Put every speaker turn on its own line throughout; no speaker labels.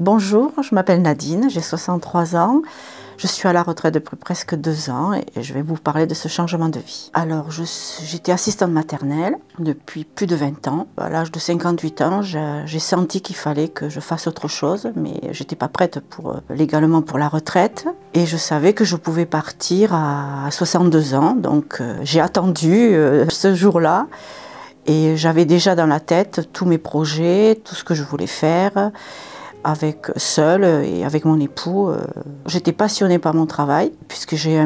Bonjour, je m'appelle Nadine, j'ai 63 ans. Je suis à la retraite depuis presque 2 ans et je vais vous parler de ce changement de vie. Alors, j'étais assistante maternelle depuis plus de 20 ans. À l'âge de 58 ans, j'ai senti qu'il fallait que je fasse autre chose, mais j'étais pas prête légalement pour la retraite. Et je savais que je pouvais partir à 62 ans, donc j'ai attendu ce jour-là. Et j'avais déjà dans la tête tous mes projets, tout ce que je voulais faire. Seule et avec mon époux. J'étais passionnée par mon travail, puisque j'avais un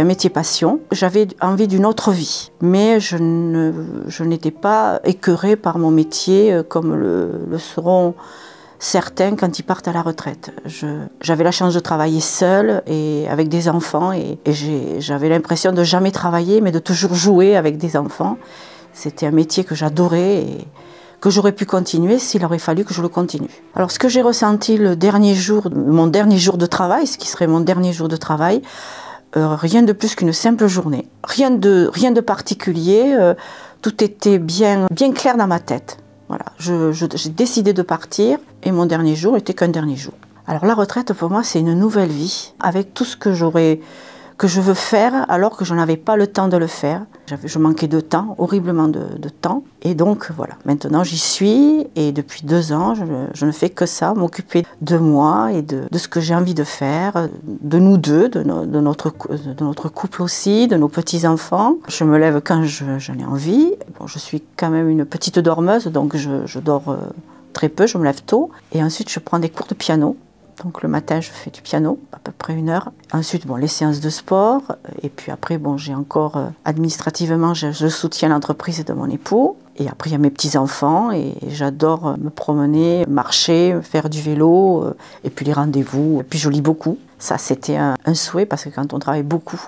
métier passion. J'avais envie d'une autre vie, mais je n'étais pas écœurée par mon métier comme le seront certains quand ils partent à la retraite. J'avais la chance de travailler seule et avec des enfants, et j'avais l'impression de jamais travailler, mais de toujours jouer avec des enfants. C'était un métier que j'adorais et que j'aurais pu continuer s'il aurait fallu que je le continue. Alors ce que j'ai ressenti mon dernier jour de travail, ce qui serait mon dernier jour de travail, rien de plus qu'une simple journée. Rien de particulier, tout était bien clair dans ma tête. Voilà, j'ai décidé de partir et mon dernier jour était qu'un dernier jour. Alors la retraite pour moi c'est une nouvelle vie, avec tout ce que je veux faire alors que je n'avais pas le temps de le faire. Je manquais de temps, horriblement de temps. Et donc voilà, maintenant j'y suis et depuis 2 ans, je ne fais que ça, m'occuper de moi et de ce que j'ai envie de faire, de nous deux, de notre couple aussi, de nos petits-enfants. Je me lève quand j'en ai envie. Bon, je suis quand même une petite dormeuse, donc je dors très peu, je me lève tôt. Et ensuite je prends des cours de piano. Donc le matin, je fais du piano, à peu près 1 heure. Ensuite, les séances de sport. Et puis après, j'ai encore, administrativement, je soutiens l'entreprise de mon époux. Et après, il y a mes petits-enfants et j'adore me promener, marcher, faire du vélo. Et puis les rendez-vous. Et puis je lis beaucoup. Ça, c'était un souhait parce que quand on travaille beaucoup,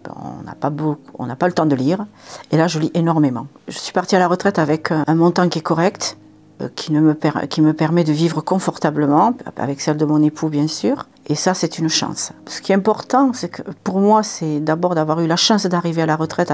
on n'a pas le temps de lire. Et là, je lis énormément. Je suis partie à la retraite avec un montant qui est correct, qui me permet de vivre confortablement, avec celle de mon époux bien sûr. Et ça, c'est une chance. Ce qui est important, c'est que pour moi, c'est d'abord d'avoir eu la chance d'arriver à la retraite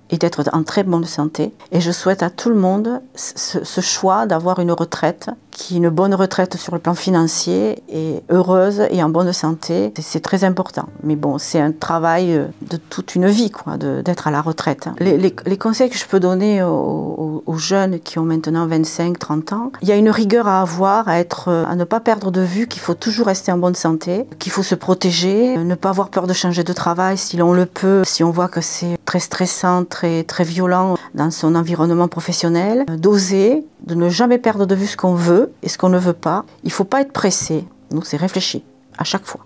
et d'être en très bonne santé. Et je souhaite à tout le monde ce choix d'avoir une retraite, qui est une bonne retraite sur le plan financier, et heureuse et en bonne santé. C'est très important. Mais bon, c'est un travail de toute une vie, d'être à la retraite. Les conseils que je peux donner aux jeunes qui ont maintenant 25, 30 ans, il y a une rigueur à avoir, à ne pas perdre de vue qu'il faut toujours rester en bonne santé, qu'il faut se protéger, ne pas avoir peur de changer de travail si l'on le peut, si on voit que c'est très stressant, très violent dans son environnement professionnel, d'oser, de ne jamais perdre de vue ce qu'on veut et ce qu'on ne veut pas. Il ne faut pas être pressé, donc c'est réfléchi à chaque fois.